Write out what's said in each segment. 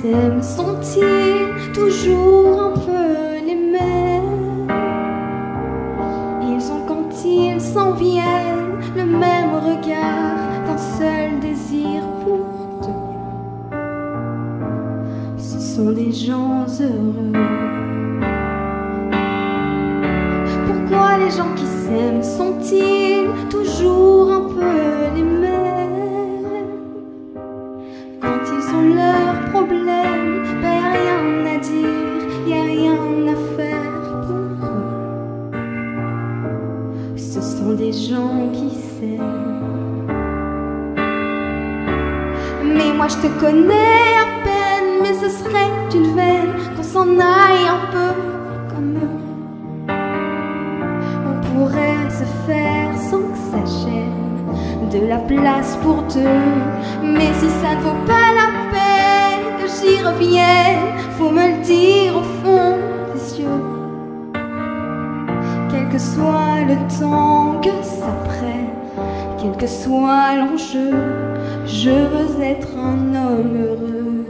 s'aiment sont-ils toujours un peu les mêmes? Ils ont quand ils s'en viennent le même regard, d'un seul désir pour deux. Ce sont des gens heureux. Pourquoi les gens qui s'aiment sont-ils toujours un peu les mêmes? Quand ils ont leurs problèmes, ben y'a rien à dire, y'a rien à faire pour eux. Ce sont des gens qui s'aiment. Mais moi je te connais à peine, mais ce serait une veine qu'on s'en aille un peu comme eux. On pourrait se faire sans que ça gêne, de la place pour deux. Mais si ça ne vaut pas la peine que j'y revienne, faut me le dire au fond des yeux. Quel que soit le temps que ça prenne, quel que soit l'enjeu, je veux être un homme heureux.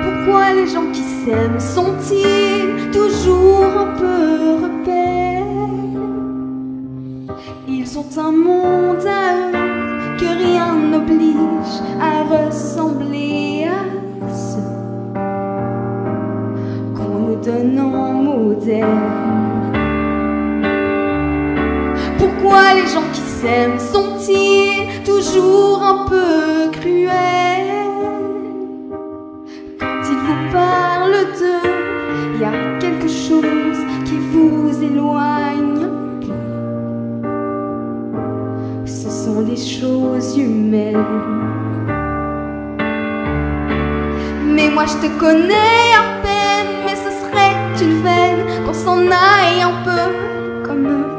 Pourquoi les gens qui s'aiment sont-ils toujours un peu rebelles? Ils ont un monde à eux que rien n'oblige à ressembler à ceux qu'on nous donne en modèle. Pourquoi les gens qui s'aiment sont-ils toujours un peu cruels? Quand ils vous parlent d'eux, y a quelque chose qui vous éloigne. Ce sont des choses humaines. Mais moi je te connais à peine, mais ce serait une veine qu'on s'en aille un peu comme eux.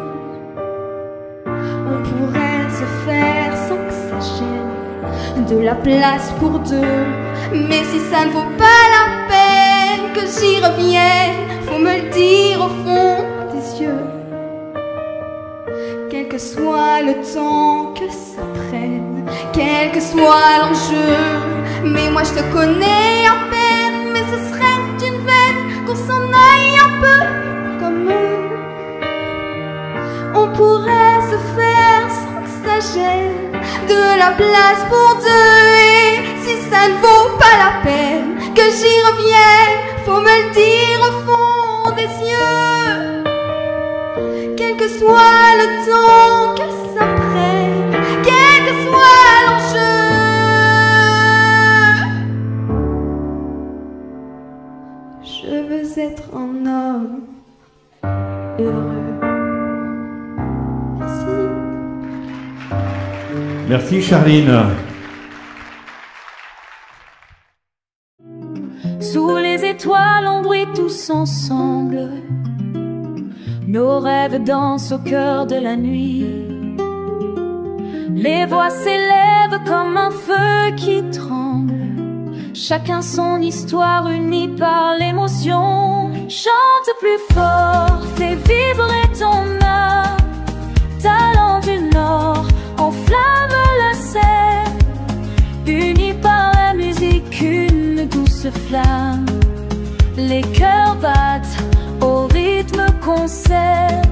On pourrait se faire sans que ça gêne, de la place pour deux. Mais si ça ne vaut pas la peine que j'y revienne, faut me le dire au fond des yeux. Quel que soit le temps que ça prenne, quel que soit l'enjeu. Mais moi je te connais à peine, mais ce serait une veine qu'on s'en aille un peu comme eux. On pourrait se faire sans que ça gêne, de la place pour deux. Et si ça ne vaut pas la peine que j'y revienne, faut me le dire au fond des yeux. Quel que soit le temps que ça prenne, quel que soit l'enjeu, je veux être un homme heureux. Merci. Merci Charline. Sous les étoiles, on brille tous ensemble. Nos rêves dansent au cœur de la nuit. Les voix s'élèvent comme un feu qui tremble. Chacun son histoire unie par l'émotion. Chante plus fort, fais vibrer ton âme. Talent du Nord, enflamme la scène. Unis par la musique, une douce flamme. Les cœurs battent au rythme qu'on sait.